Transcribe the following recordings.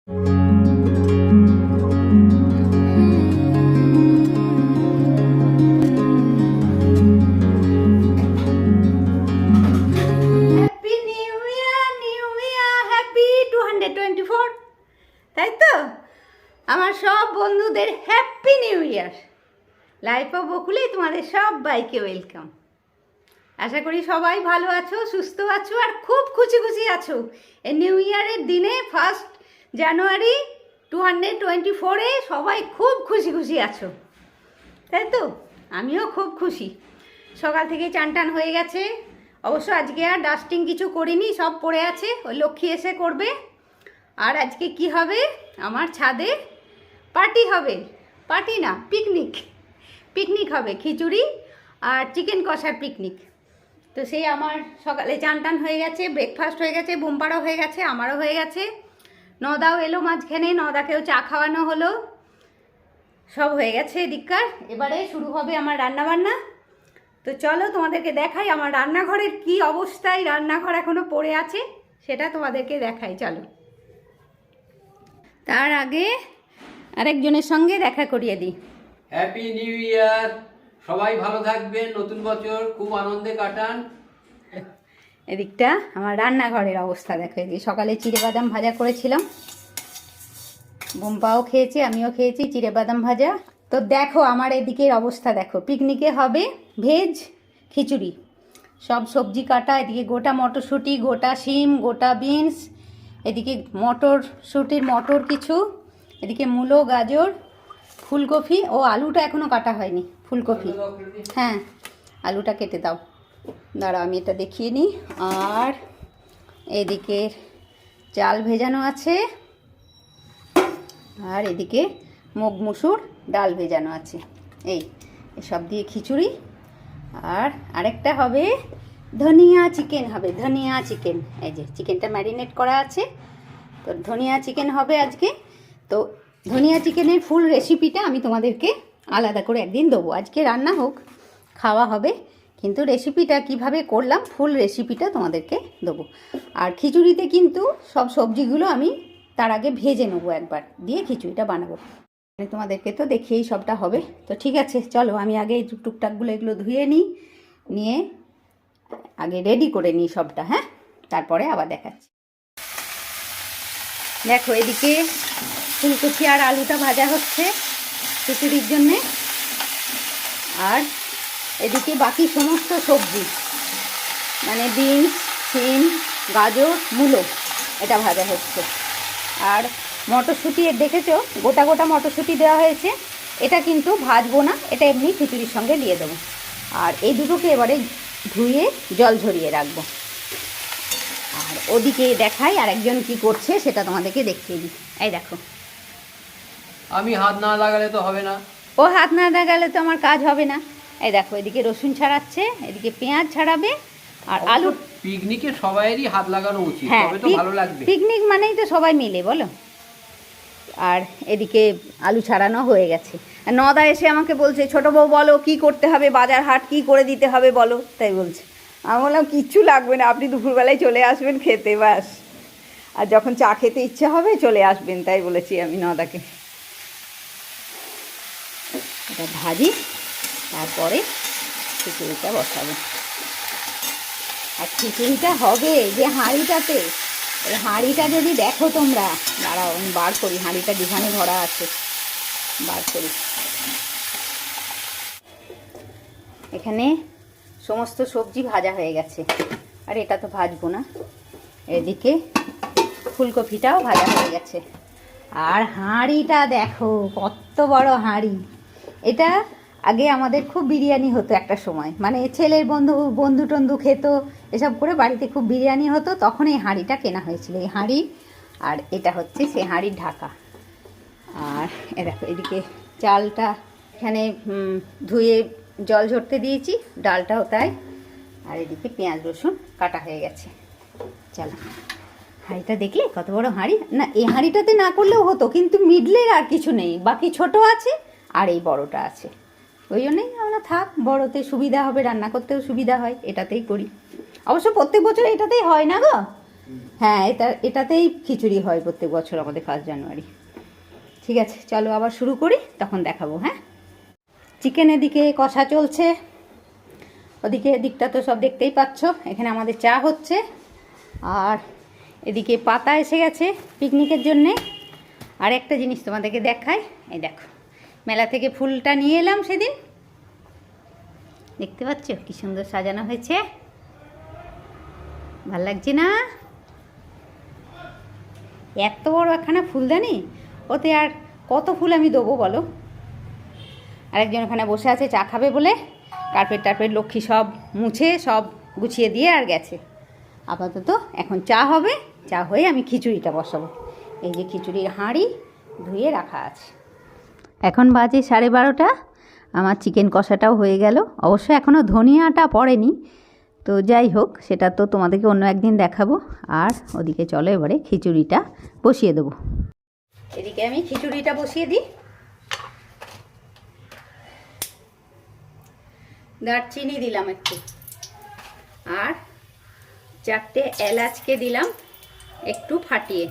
তাই তো আমার সব বন্ধুদের happy new year. Life of বকুলে তোমাদের সবাইকে ওয়েলকাম। আশা করি সবাই ভালো আছো, সুস্থ আছো আর খুব খুশি খুশি আছো। এই নিউ ইয়ারের দিনে 1 জানুয়ারি 2024-এ সবাই খুব খুশি খুশি আছো, তাই তো? আমিও খুব খুশি। সকাল থেকে চান টান হয়ে গেছে। অবশ্য আজকে আর ডাস্টিং কিছু করিনি, সব পড়ে আছে, ওই লক্ষ্মী এসে করবে। আর আজকে কি হবে, আমার ছাদে পার্টি হবে। পার্টি না, পিকনিক। পিকনিক হবে, খিচুড়ি আর চিকেন কষার পিকনিক। তো সেই আমার সকালে চান টান হয়ে গেছে, ব্রেকফাস্ট হয়ে গেছে, বোমপাড়াও হয়ে গেছে, আমারও হয়ে গেছে। নদাও এলো মাঝখানে, নদাকেও চা খাওয়ানো হলো, সব হয়ে গেছে এদিককার। এবারে শুরু হবে আমার রান্নাবান্না। তো চলো তোমাদেরকে দেখাই আমার রান্নাঘরের কি অবস্থায়। রান্নাঘর এখনো পড়ে আছে, সেটা তোমাদেরকে দেখাই, চলো। তার আগে আরেকজনের সঙ্গে দেখা করিয়ে দিই। হ্যাপি নিউ ইয়ার, সবাই ভালো থাকবেন, নতুন বছর খুব আনন্দে কাটান। এদিকটা আমার রান্নাঘরের অবস্থা দেখো। এদিকে সকালে চিড়েবাদাম ভাজা করেছিলাম, বোম্পাও খেয়েছি, আমিও খেয়েছি চিড়েবাদাম ভাজা। তো দেখো আমার এদিকের অবস্থা দেখো। পিকনিকে হবে ভেজ খিচুড়ি, সব সবজি কাটা। এদিকে গোটা মটরশুঁটি, গোটা শিম, গোটা বিনস, এদিকে মটরশুঁটির মটর কিছু, এদিকে মূলো, গাজর, ফুলকপি ও আলুটা এখনও কাটা হয়নি। ফুলকপি, হ্যাঁ আলুটা কেটে দাও, দাঁড়াও আমি এটা দেখিয়ে নিই। আর এদিকে চাল ভেজানো আছে, আর এদিকে মুগ মুসুর ডাল ভেজানো আছে। এসব দিয়ে খিচুড়ি। আর আরেকটা হবে ধনিয়া চিকেন হবে, ধনিয়া চিকেন। এই যে চিকেনটা ম্যারিনেট করা আছে, তো ধনিয়া চিকেন হবে আজকে। তো ধনিয়া চিকেনের ফুল রেসিপিটা আমি তোমাদেরকে আলাদা করে একদিন দেবো। আজকে রান্না হোক, খাওয়া হবে, কিন্তু রেসিপিটা কিভাবে করলাম ফুল রেসিপিটা তোমাদেরকে দেবো। আর খিচুড়িতে কিন্তু সব সবজিগুলো আমি তার আগে ভেজে নেবো, একবার দিয়ে খিচুড়িটা বানাবো। তোমাদেরকে তো দেখিয়েই সবটা হবে। তো ঠিক আছে চলো, আমি আগে এই টুকটাকগুলো এগুলো ধুয়ে নিয়ে আগে রেডি করে নিই সবটা, হ্যাঁ, তারপরে আবার দেখাচ্ছি। দেখো এদিকে ফুলকপি আর আলুটা ভাজা হচ্ছে খিচুড়ির জন্যে। আর এদিকে বাকি সমস্ত সবজি, মানে বিনস, শিম, গাজর, মূলো, এটা ভাজা হচ্ছে। আর মটরশুঁটি দেখেছো, গোটা গোটা মটরশুঁটি দেওয়া হয়েছে। এটা কিন্তু ভাজবো না, এটা এমনি খিচুড়ির সঙ্গে দিয়ে দেবো। আর এই দুটোকে এবারে ধুয়ে জল ঝরিয়ে রাখবো। আর ওদিকে দেখাই আরেকজন কি করছে, সেটা তোমাদেরকে দেখিয়ে দিই। এই দেখো, আমি হাত না লাগালে তো হবে না। ও হাত না লাগালে তো আমার কাজ হবে না। এই দেখো এদিকে রসুন ছাড়াচ্ছে, এদিকে পেঁয়াজ ছাড়াবে। আর আলু, পিকনিকে সবাইয়েরই হাত লাগানো উচিত, হ্যাঁ, তবে তো ভালো লাগবে। পিকনিক মানেই তো সবাই মিলে, বলো। আর এদিকে আলু ছাড়ানো হয়ে গেছে। আর নদা এসে আমাকে বলছে, ছোটো বউ বলো কি করতে হবে, বাজার হাট কি করে দিতে হবে বলো, তাই বলছে। আমি বললাম কিচ্ছু লাগবে না, আপনি দুপুরবেলায় চলে আসবেন খেতে, ব্যাস। আর যখন চা খেতে ইচ্ছা হবে চলে আসবেন, তাই বলেছি আমি নদাকে। এটা ভাজি, তারপরে খিচুড়িটা বসাবো। আর খিচুড়িটা হবে যে হাঁড়িটাতে, এই হাঁড়িটা যদি দেখো তোমরা, দাঁড়াও আমি বার করি, হাঁড়িটা ডিভানে ভরা আছে, বার করি। এখানে সমস্ত সবজি ভাজা হয়ে গেছে, আর এটা তো ভাজবো না। এদিকে ফুলকপিটাও ভাজা হয়ে গেছে। আর হাঁড়িটা দেখো কত বড় হাঁড়ি। এটা আগে আমাদের খুব বিরিয়ানি হতো একটা সময়, মানে ছেলের বন্ধু টন্ধু খেত, এসব করে বাড়িতে খুব বিরিয়ানি হতো, তখন এই হাঁড়িটা কেনা হয়েছিল। এই হাঁড়ি আর এটা হচ্ছে সেই হাঁড়ির ঢাকা। আর এ দেখো এদিকে চালটা এখানে ধুয়ে জল ঝরতে দিয়েছি, ডালটাও তাই। আর এদিকে পেঁয়াজ রসুন কাটা হয়ে গেছে। চলো, হাঁড়িটা দেখলে কত বড় হাঁড়ি। না, এই হাঁড়িটাতে না করলেও হতো, কিন্তু মিডলের আর কিছু নেই, বাকি ছোট আছে আর এই বড়টা আছে। ওই জন্যই আমরা থাক, বড়তে সুবিধা হবে, রান্না করতেও সুবিধা হয়, এটাতেই করি। অবশ্য প্রত্যেক বছর এটাতেই হয় না গো, হ্যাঁ, এটাতেই খিচুড়ি হয় প্রত্যেক বছর আমাদের 1 জানুয়ারি। ঠিক আছে, চলো আবার শুরু করি, তখন দেখাবো। হ্যাঁ, চিকেন এদিকে কষা চলছে, ওদিকে দিকটা তো সব দেখতেই পাচ্ছ। এখানে আমাদের চা হচ্ছে, আর এদিকে পাতা এসে গেছে পিকনিকের জন্যে। আর একটা জিনিস তোমাদেরকে দেখাই, এই দেখো, মেলা থেকে ফুলটা নিয়ে এলাম সেদিন, দেখতে পাচ্ছ কি সুন্দর সাজানো হয়েছে, ভাল লাগছে না? এত বড় একখানা ফুলদানি, ওতে আর কত ফুল আমি দেবো বলো। আরেকজন ওখানে বসে আছে চা খাবে বলে, কার্পেট টার্পেট লক্ষ্মী সব মুছে সব গুছিয়ে দিয়ে আর গেছে। আপাতত এখন চা হবে, চা হয়ে আমি খিচুড়িটা বসাবো। এই যে খিচুড়ির হাঁড়ি ধুয়ে রাখা আছে। এখন বাজে 12:30, আমার চিকেন কষাটাও হয়ে গেল। অবশ্য এখনও ধনিয়াটা পড়েনি, তো যাই হোক, সেটা তো তোমাদেরকে অন্য একদিন দেখাবো। আর ওদিকে চলো এবারে খিচুড়িটা বসিয়ে দেবো। এদিকে আমি খিচুড়িটা বসিয়ে দিই। দারচিনি দিলাম একটু, আর 4টে এলাচকে দিলাম একটু ফাটিয়ে।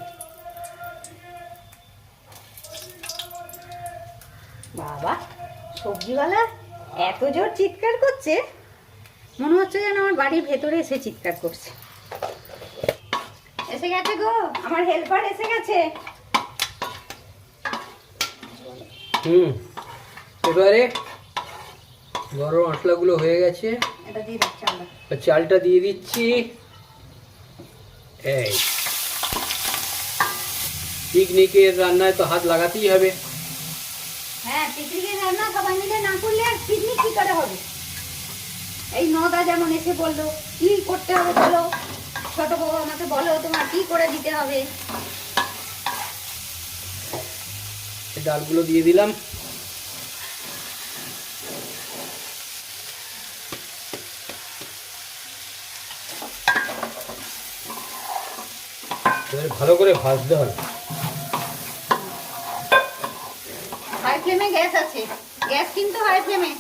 বাবা, সবজিওয়ালা এত জোর চিৎকার করছে, মনে হচ্ছে যেন আমার বাড়ির ভেতরে এসে চিৎকার করছে। এসে গেছে গো, আমার হেল্পার এসে গেছে। এবারে গরম মশলাগুলো হয়ে গেছে, এটা দিয়ে দাও চালটা। চালটা দিয়ে দিচ্ছি। এই পিকনিকের রান্নায় তো হাত লাগাতেই হবে। হ্যাঁ, পিকনিকের রান্না সবাই মিলে না করলে আর পিকনিক কি করে হবে? এই নদা যেমন এসে বললো কি করতে হবে বলো, ছোট বউ আমাকে বলো তোমার কি করে দিতে হবে। ডালগুলো দিয়ে দিলাম। ভালো করে ভাজতে হবে। হাই ফ্লেমে গ্যাস আছে, গ্যাস কিন্তু হাই ফ্লেমে।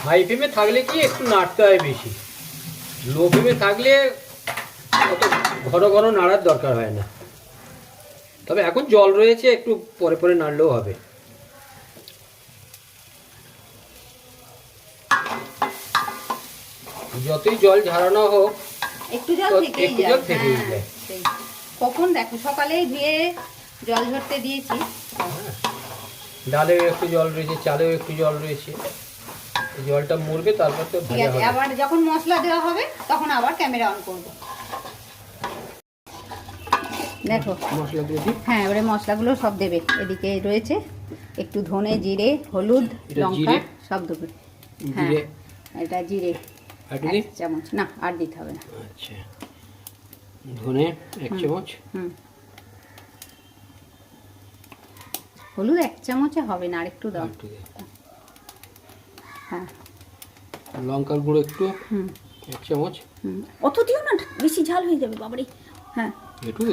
হাই ফ্লেমে থাকলে কি একটু নাড়তে হয় বেশি, লো ফ্লেমে থাকলে অত ঘন ঘন নাড়ার দরকার হয় না। তবে এখন জল রয়েছে, একটু পরে পরে নাড়লেও হবে। যতই জল ঝরানো হোক, একটু জল থেকেই যায়। কখন দেখো সকালে ধুয়ে জল ঝরতে দিয়েছি। ডালেও একটু জল রয়েছে, চালেও একটু জল রয়েছে, জলটা মরবে, তারপর তো ঠিক আছে। আবার যখন মশলা দেওয়া হবে তখন আবার ক্যামেরা অন করব। দেখো মশলাগুলো দিই। হ্যাঁ, এবারে মশলাগুলো সব দেবে। এদিকে রয়েছে একটু ধনে, জিরে, হলুদ, লঙ্কা সব দেবে। হ্যাঁ, এটা জিরে 1 চামচ, না আর দিতে হবে না। আচ্ছা, ধনে 1 চামচ। হলুদ 1 চামচে হবে না, আর একটু দাও। হ্যাঁ, লঙ্কার গুঁড়ো একটু 1 চামচ। অত দিও না, বেশি ঝাল হয়ে যাবে বাবারে। হ্যাঁ, একটু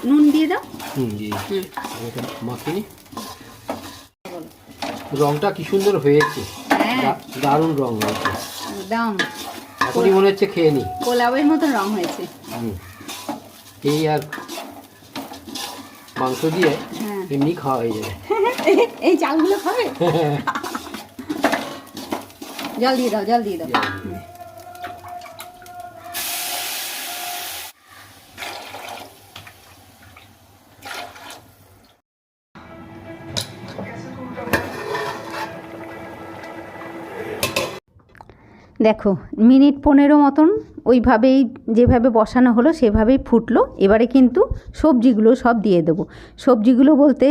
নুন দিয়ে দাও। মাখিনি। রংটা কি সুন্দর হয়েছে, দারুণ রং হয়েছে একদম। এখনই মনে হচ্ছে খেয়ে নি, পোলাওয়ের মতন রং হয়েছে। এই আর মাংস দিয়ে এমনি খাওয়া হয়ে যাবে। এই চালগুলো খাবে। জল দিয়ে দাও, জল দিয়ে দাও। দেখো, মিনিট 15 মতন ওইভাবেই যেভাবে বসানো হলো সেভাবেই ফুটলো। এবারে কিন্তু সবজিগুলো সব দিয়ে দেবো। সবজিগুলো বলতে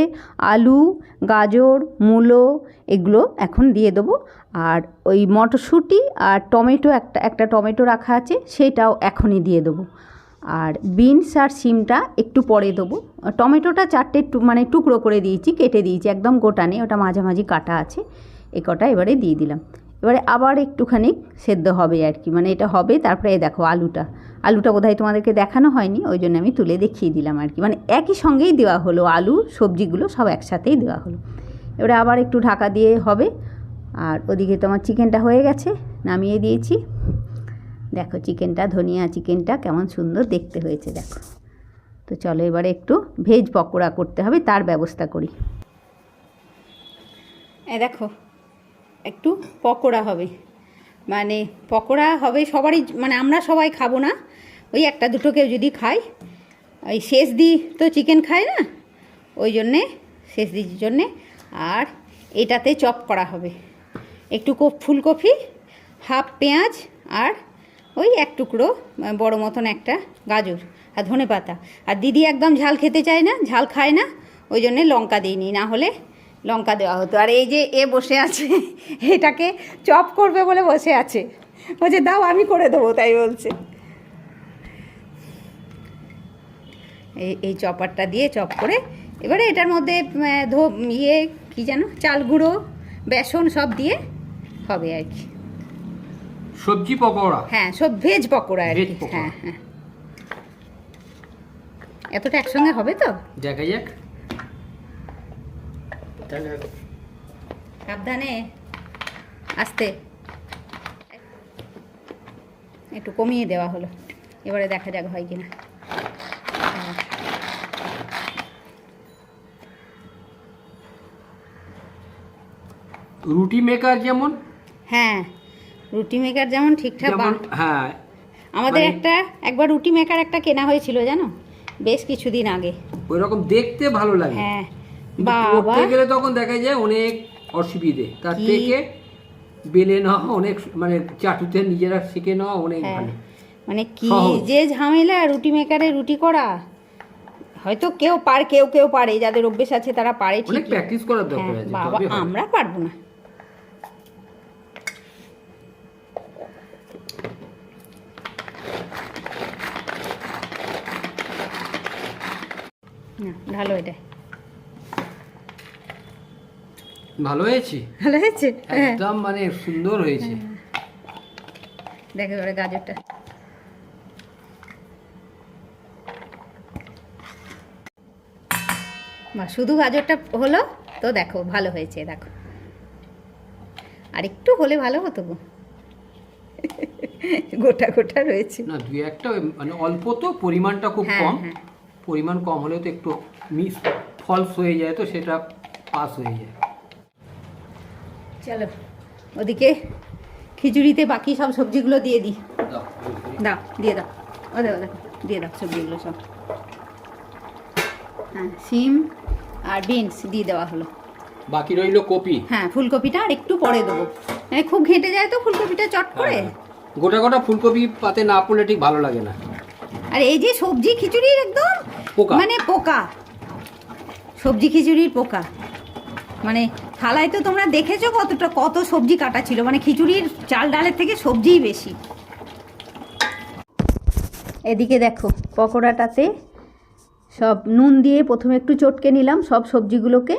আলু, গাজর, মূলো এগুলো এখন দিয়ে দেবো। আর ওই মটরশুঁটি আর টমেটো, একটা টমেটো রাখা আছে, সেটাও এখনই দিয়ে দেবো। আর বিনস আর সিমটা একটু পরে দেবো। টমেটোটা 4টে মানে টুকরো করে দিয়েছি, কেটে দিয়েছি, একদম গোটা নেই, ওটা মাঝামাঝি কাটা আছে। এ কটা এবারে দিয়ে দিলাম। এবারে আবার একটুখানি সেদ্ধ হবে আর কি, মানে এটা হবে। তারপরে দেখো আলুটা বোধহয় তোমাদেরকে দেখানো হয়নি, ওই জন্য আমি তুলে দেখিয়ে দিলাম আর কি। মানে একই সঙ্গেই দেওয়া হলো, আলু সবজিগুলো সব একসাথেই দেওয়া হলো। এবারে আবার একটু ঢাকা দিয়ে হবে। আর ওদিকে তোমার চিকেনটা হয়ে গেছে, নামিয়ে দিয়েছি। দেখো চিকেনটা, ধনিয়া চিকেনটা কেমন সুন্দর দেখতে হয়েছে দেখো। তো চলো এবারে একটু ভেজ পকোড়া করতে হবে, তার ব্যবস্থা করি। দেখো একটু পকোড়া হবে, মানে পকোড়া হবে সবারই, মানে আমরা সবাই খাবো না, ওই একটা দুটো কেউ যদি খাই। ওই শেষ দি তো চিকেন খায় না, ওই জন্যে শেষ দির জন্যে। আর এটাতে চপ করা হবে একটু ফুলকপি, হাফ পেঁয়াজ, আর ওই এক টুকরো বড় মতন একটা গাজর, আর ধনেপাতা। আর দিদি একদম ঝাল খেতে চায় না, ঝাল খায় না, ওই জন্যে লঙ্কা দিইনি, না হলে লঙ্কা দেওয়া হতো। আর এই যে এ বসে আছে, এটাকে চপ করবে বলে বসে আছে, বলছে দাও আমি করে দেবো, তাই বলছে। এই চপারটা দিয়ে চপ করে এবারে এটার মধ্যে ইয়ে কী যেন, চাল গুঁড়ো, বেসন সব দিয়ে হবে আর কি। সবজি পকোড়া, হ্যাঁ সব ভেজ পকোড়া আর কি। হ্যাঁ হ্যাঁ, এতটা একসঙ্গে হবে তো, দেখা যাক। সাবধানে, আস্তে, একটু কমিয়ে দেওয়া হলো, এবারে দেখা যাক হয় কিনা। রুটি মেকার যেমন, হ্যাঁ রুটি মেকার যেমন ঠিকঠাক হ্যাঁ, আমাদের একবার রুটি মেকার একটা কেনা হয়েছিল জানো, বেশ কিছুদিন আগে। ওই রকম দেখতে ভালো লাগে, হ্যাঁ বাবা গেলে তখন দেখা যায় অনেক অসুবিধে, তার থেকে বেলে নেওয়া অনেক, মানে চাটুতে নিজেরা শিখে নেওয়া অনেক ভালো। মানে কি যে ঝামেলা রুটি মেকারে রুটি করা, হয়তো কেউ পারে, যাদের অভ্যেস আছে তারা পারে, অনেক প্র্যাকটিস করার দরকার আছে। বাবা আমরা পারবো না। ভালো, এটা ভালো হয়েছে, ভালো হয়েছে একদম মানে সুন্দর হয়েছে। দেখো এবারে গাজরটা, বা শুধু গাজরটা হলো তো দেখো ভালো হয়েছে, দেখো আর একটু হলে ভালো হতো গো, গোটা গোটা রয়েছে না, দুই একটা মানে অল্প তো, পরিমাণটা খুব কম, পরিমাণ কম হলেও তো একটু ফলস হয়ে যায়, তো সেটা পাস হয়ে যায়। চলো ওদিকে খিচুড়িতে বাকি সব সবজিগুলো দিয়ে দিই, দাও দিয়ে দাও, দেখো দিয়ে দাও সবজিগুলো সব। হ্যাঁ সিম আর বিনস দিয়ে দেওয়া হলো, বাকি রইল কপি। হ্যাঁ ফুলকপিটা আর একটু পরে দেবো, খুব ঘেঁটে যায় তো ফুলকপিটা চট করে। গোটা গোটা ফুলকপি পাতে না পড়লে ঠিক ভালো লাগে না। আর এই যে সবজি খিচুড়ির একদম মানে পোকা, সবজি খিচুড়ির পোকা, মানে থালায় তো তোমরা দেখেছো কত সবজি কাটা ছিল, মানে খিচুড়ির চাল ডালের থেকে সবজিই বেশি। এদিকে দেখো পকোড়াটাতে সব নুন দিয়ে প্রথমে একটু চটকে নিলাম সব সবজিগুলোকে,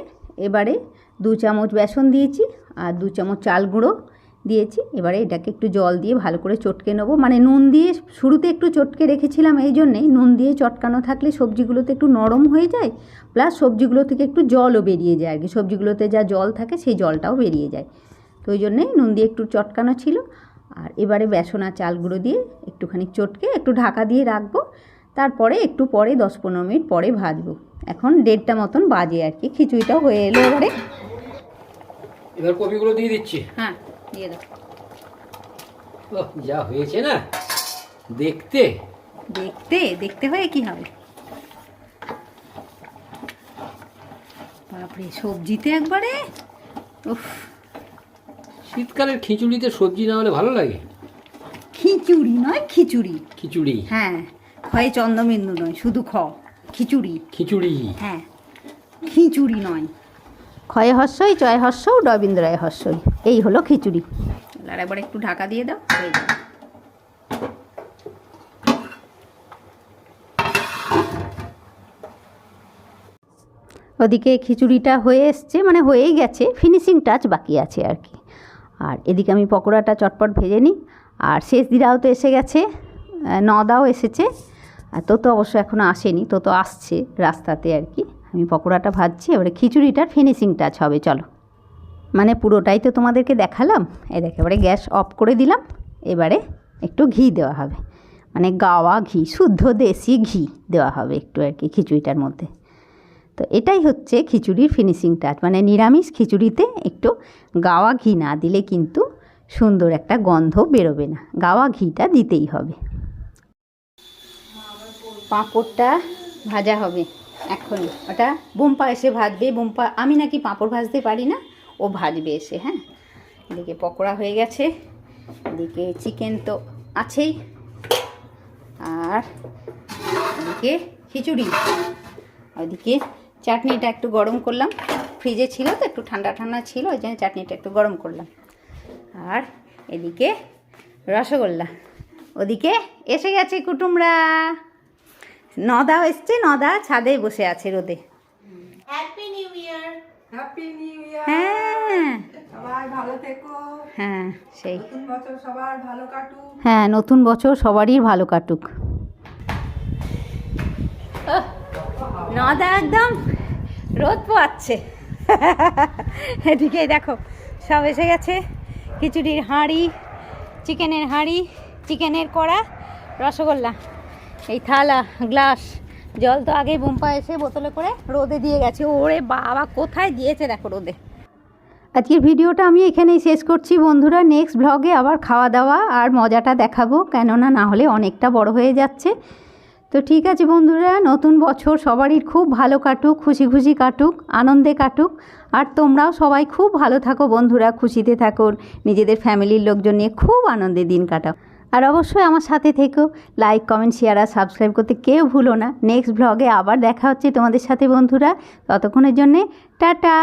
এবারে 2 চামচ বেসন দিয়েছি আর 2 চামচ চাল গুঁড়ো দিয়েছি। এবারে এটাকে একটু জল দিয়ে ভালো করে চটকে নেবো, মানে নুন দিয়ে শুরুতে একটু চটকে রেখেছিলাম, এই জন্যেই নুন দিয়ে চটকানো থাকলে সবজিগুলোতে একটু নরম হয়ে যায়, প্লাস সবজিগুলো থেকে একটু জলও বেরিয়ে যায় আর কি, সবজিগুলোতে যা জল থাকে সেই জলটাও বেরিয়ে যায়, তো ওই জন্যেই নুন দিয়ে একটু চটকানো ছিল। আর এবারে বেসন আর চাল গুঁড়ো দিয়ে একটুখানি চটকে একটু ঢাকা দিয়ে রাখবো, তারপরে একটু পরে 10-15 মিনিট পরে ভাজবো। এখন 1:30টা মতন বাজে আর কি, খিচুড়িটাও হয়ে এলো। এবার কপিগুলো দিয়ে দিচ্ছি। হ্যাঁ দিয়ে দাও। যা হয়েছে না দেখতে দেখতে দেখতে হয়ে কি হবে, বাপরে সবজিতে একবারে উফ। শীতকালের খিচুড়িতে সবজি না হলে ভালো লাগে? খিচুড়ি নয় খিচুড়ি, খিচুড়ি, হ্যাঁ ক্ষয় চন্দ্রবিন্দু নয়, শুধু খিচুড়ি, খিচুড়ি, হ্যাঁ খিচুড়ি নয়, ক্ষয়ে হর্ষই চয় হর্ষও ডবিন্দ্রয় হর্ষই, এই হলো খিচুড়ি। আর একবার একটু ঢাকা দিয়ে দাও, হয়ে যাবে। ওদিকে খিচুড়িটা হয়ে এসছে, মানে হয়েই গেছে, ফিনিশিং টাচ বাকি আছে আর কি। আর এদিকে আমি পকোড়াটা চটপট ভেজে নিই। আর শেষ দিরাও তো এসে গেছে, নদাও এসেছে, আর তো অবশ্য এখনও আসেনি, তো আসছে রাস্তাতে আর কি, আমি পকোড়াটা ভাজছি, এবারে খিচুড়িটার ফিনিশিং টাচ হবে। চলো, মানে পুরোটাই তো তোমাদেরকে দেখালাম। এই দেখো, এবারে গ্যাস অফ করে দিলাম। এবারে একটু ঘি দেওয়া হবে, মানে গাওয়া ঘি, শুদ্ধ দেশি ঘি দেওয়া হবে একটু আর কি খিচুড়িটার মধ্যে। তো এটাই হচ্ছে খিচুড়ির ফিনিশিং টাচ, মানে নিরামিষ খিচুড়িতে একটু গাওয়া ঘি না দিলে কিন্তু সুন্দর একটা গন্ধ বেরোবে না, গাওয়া ঘিটা দিতেই হবে। পাঁপড়টা ভাজা হবে এখনই, ওটা বুম্পা এসে ভাজবে। বুম্পা, আমি নাকি পাঁপড় ভাজতে পারি না, ও ভাজবে এসে। হ্যাঁ, এদিকে পকোড়া হয়ে গেছে, এদিকে চিকেন তো আছেই, আর এদিকে খিচুড়ি, ওইদিকে চাটনিটা একটু গরম করলাম, ফ্রিজে ছিল তো একটু ঠান্ডা ঠান্ডা ছিল, ওই জন্য চাটনিটা একটু গরম করলাম। আর এদিকে রসগোল্লা, ওদিকে এসে গেছে কুটুমরা। নদা এসছে, নদা ছাদে বসে আছে রোদে। হ্যাপি নিউ ইয়ার। হ্যাপি নিউ ইয়ার। হ্যাঁ সবাই ভালো থেকো। হ্যাঁ, সেই নতুন বছর সবার ভালো কাটুক। হ্যাঁ, নতুন বছর সবারই ভালো কাটুক। নদা একদম রোদ পোয়াচ্ছে। এদিকে দেখো সব এসে গেছে, খিচুড়ির হাঁড়ি, চিকেনের হাঁড়ি, চিকেনের কড়া, রসগোল্লা, এই থালা, গ্লাস, জল তো আগেই বুম্পা এসে বোতলে করে রোদে দিয়ে গেছে। ওরে বাবা, কোথায় দিয়েছে দেখো রোদে। আজকের ভিডিওটা আমি এখানেই শেষ করছি বন্ধুরা। নেক্সট ব্লগে আবার খাওয়া দাওয়া আর মজাটা দেখাবো, কেননা না হলে অনেকটা বড় হয়ে যাচ্ছে। তো ঠিক আছে বন্ধুরা, নতুন বছর সবারই খুব ভালো কাটুক, খুশি খুশি কাটুক, আনন্দে কাটুক। আর তোমরাও সবাই খুব ভালো থাকো বন্ধুরা, খুশিতে থাকো, নিজেদের ফ্যামিলির লোকজন নিয়ে খুব আনন্দে দিন কাটাও। আর অবশ্যই আমার সাথে থেকো, লাইক, কমেন্ট, শেয়ার আর সাবস্ক্রাইব করতে কেউ ভুলো না। নেক্সট ব্লগে আবার দেখা হচ্ছে তোমাদের সাথে বন্ধুরা, ততক্ষণের জন্যে টাটা।